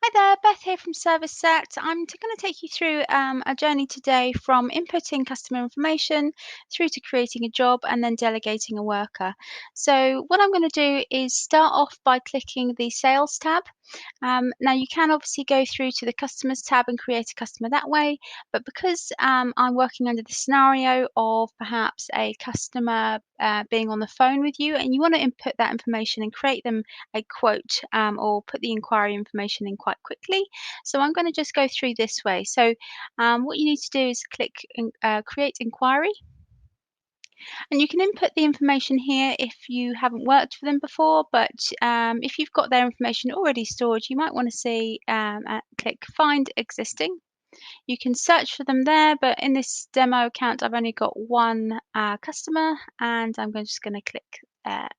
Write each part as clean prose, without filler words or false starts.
Hi there, Beth here from Service Set. I'm going to take you through a journey today from inputting customer information through to creating a job and then delegating a worker. So what I'm going to do is start off by clicking the Sales tab. Now you can obviously go through to the Customers tab and create a customer that way, but because I'm working under the scenario of perhaps a customer being on the phone with you and you want to input that information and create them a quote or put the inquiry information in quite quickly. So I'm going to just go through this way. So what you need to do is click Create Inquiry. And you can input the information here if you haven't worked for them before, but if you've got their information already stored, you might want to see click Find Existing. You can search for them there, but in this demo account, I've only got one customer, and I'm just going to click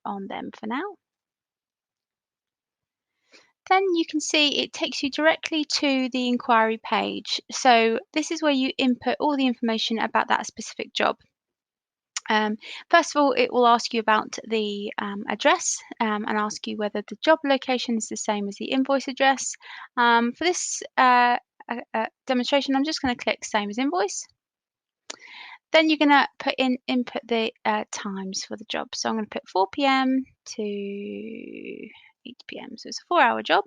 on them for now. Then you can see it takes you directly to the inquiry page. So this is where you input all the information about that specific job. First of all, it will ask you about the address and ask you whether the job location is the same as the invoice address. For this demonstration, I'm just going to click same as invoice. Then you're going to input the times for the job. So I'm going to put 4 p.m. to 8 p.m. So it's a 4-hour job.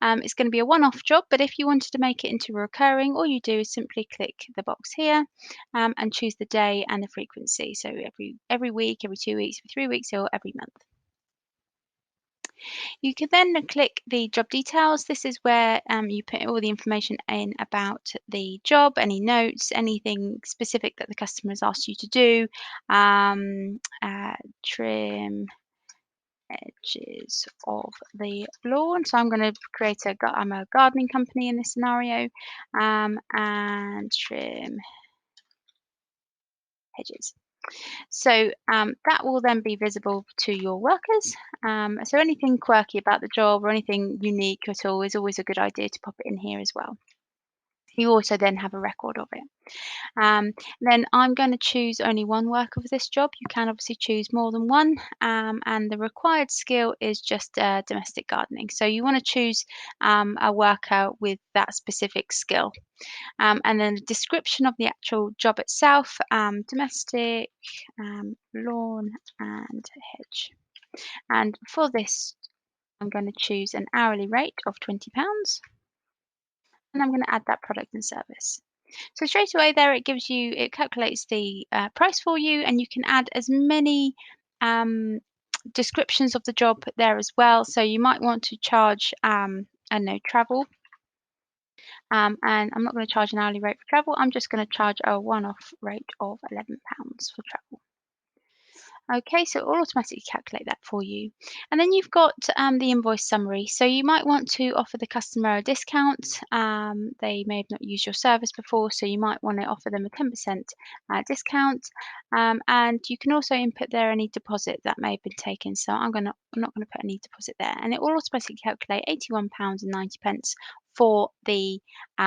It's going to be a one-off job, but if you wanted to make it into a recurring, all you do is simply click the box here and choose the day and the frequency. So every week, every 2 weeks, every 3 weeks, or every month. You can then click the job details. This is where you put all the information in about the job, any notes, anything specific that the customer has asked you to do. Trim edges of the lawn. So I'm going to create I'm a gardening company in this scenario, and trim hedges. So that will then be visible to your workers. So anything quirky about the job or anything unique at all is always a good idea to pop it in here as well. You also then have a record of it. Then I'm going to choose only one worker for this job. You can obviously choose more than one, and the required skill is just domestic gardening. So you want to choose a worker with that specific skill. And then the description of the actual job itself, domestic, lawn and hedge. And for this, I'm going to choose an hourly rate of £20, and I'm going to add that product and service. So straight away there, it calculates the price for you, and you can add as many descriptions of the job there as well. So you might want to charge, travel. And I'm not going to charge an hourly rate for travel. I'm just going to charge a one-off rate of £11 for travel. Okay, so it will automatically calculate that for you. And then you've got the invoice summary. So you might want to offer the customer a discount. They may have not used your service before, so you might want to offer them a 10% discount. And you can also input there any deposit that may have been taken. So I'm not going to put any deposit there. And it will automatically calculate £81.90 for the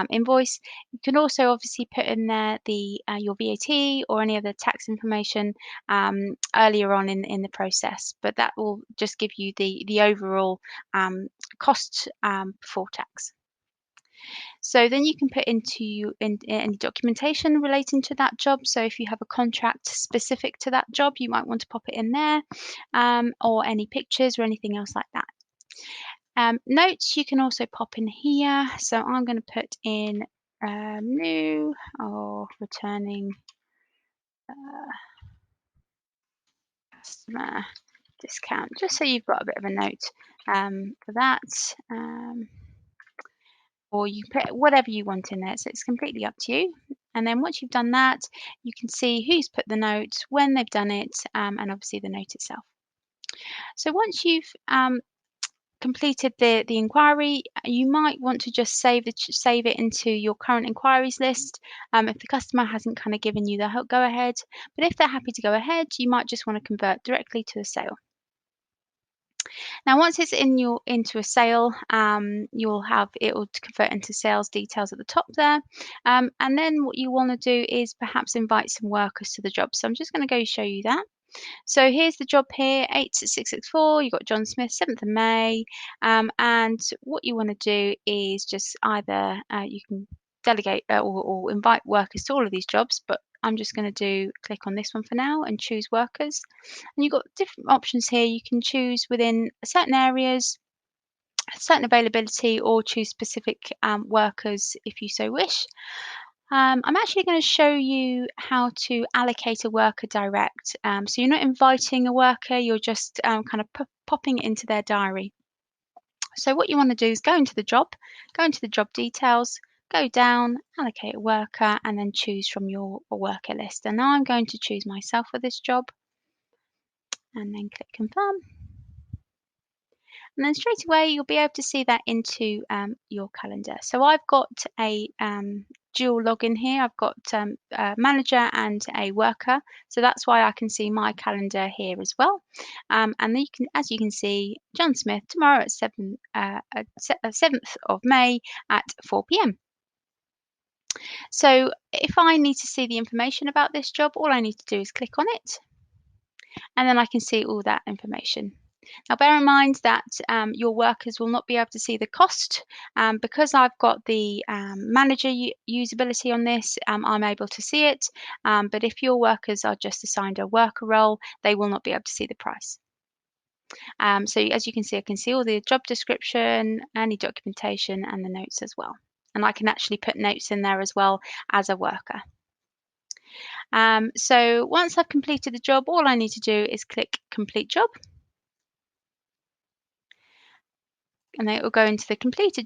invoice. You can also obviously put in there your VAT or any other tax information earlier on in the process, but that will just give you the overall cost before tax. So then you can put into any documentation relating to that job. So if you have a contract specific to that job, you might want to pop it in there, or any pictures or anything else like that. Notes you can also pop in here. So I'm going to put in new or returning customer discount, just so you've got a bit of a note for that. Or you can put whatever you want in there, so it's completely up to you. And then once you've done that, you can see who's put the note, when they've done it, and obviously the note itself. So once you've completed the inquiry, you might want to just save it into your current inquiries list if the customer hasn't kind of given you the go ahead. But if they're happy to go ahead, you might just want to convert directly to a sale. Now, once it's into a sale, it will convert into sales details at the top there. And then what you want to do is perhaps invite some workers to the job. So I'm just going to go show you that. So here's the job here, 86664. You've got John Smith, 7th of May. And what you want to do is just either you can delegate or invite workers to all of these jobs, but I'm just going to click on this one for now and choose workers. And you've got different options here. You can choose within certain areas, certain availability, or choose specific workers if you so wish. I'm actually going to show you how to allocate a worker direct. So you're not inviting a worker, you're just kind of popping it into their diary. So what you want to do is go into the job details, go down, allocate a worker, and then choose from your worker list. And now I'm going to choose myself for this job and then click confirm. And then straight away, you'll be able to see that into your calendar. So I've got a dual login here. I've got a manager and a worker. So that's why I can see my calendar here as well. And then you can, as you can see, John Smith tomorrow at 7th of May at 4 p.m. So if I need to see the information about this job, all I need to do is click on it. And then I can see all that information. Now, bear in mind that your workers will not be able to see the cost. Because I've got the manager usability on this, I'm able to see it. But if your workers are just assigned a worker role, they will not be able to see the price. So as you can see, I can see all the job description, any documentation, and the notes as well. And I can actually put notes in there as well as a worker. So once I've completed the job, all I need to do is click complete job. And then it will go into the completed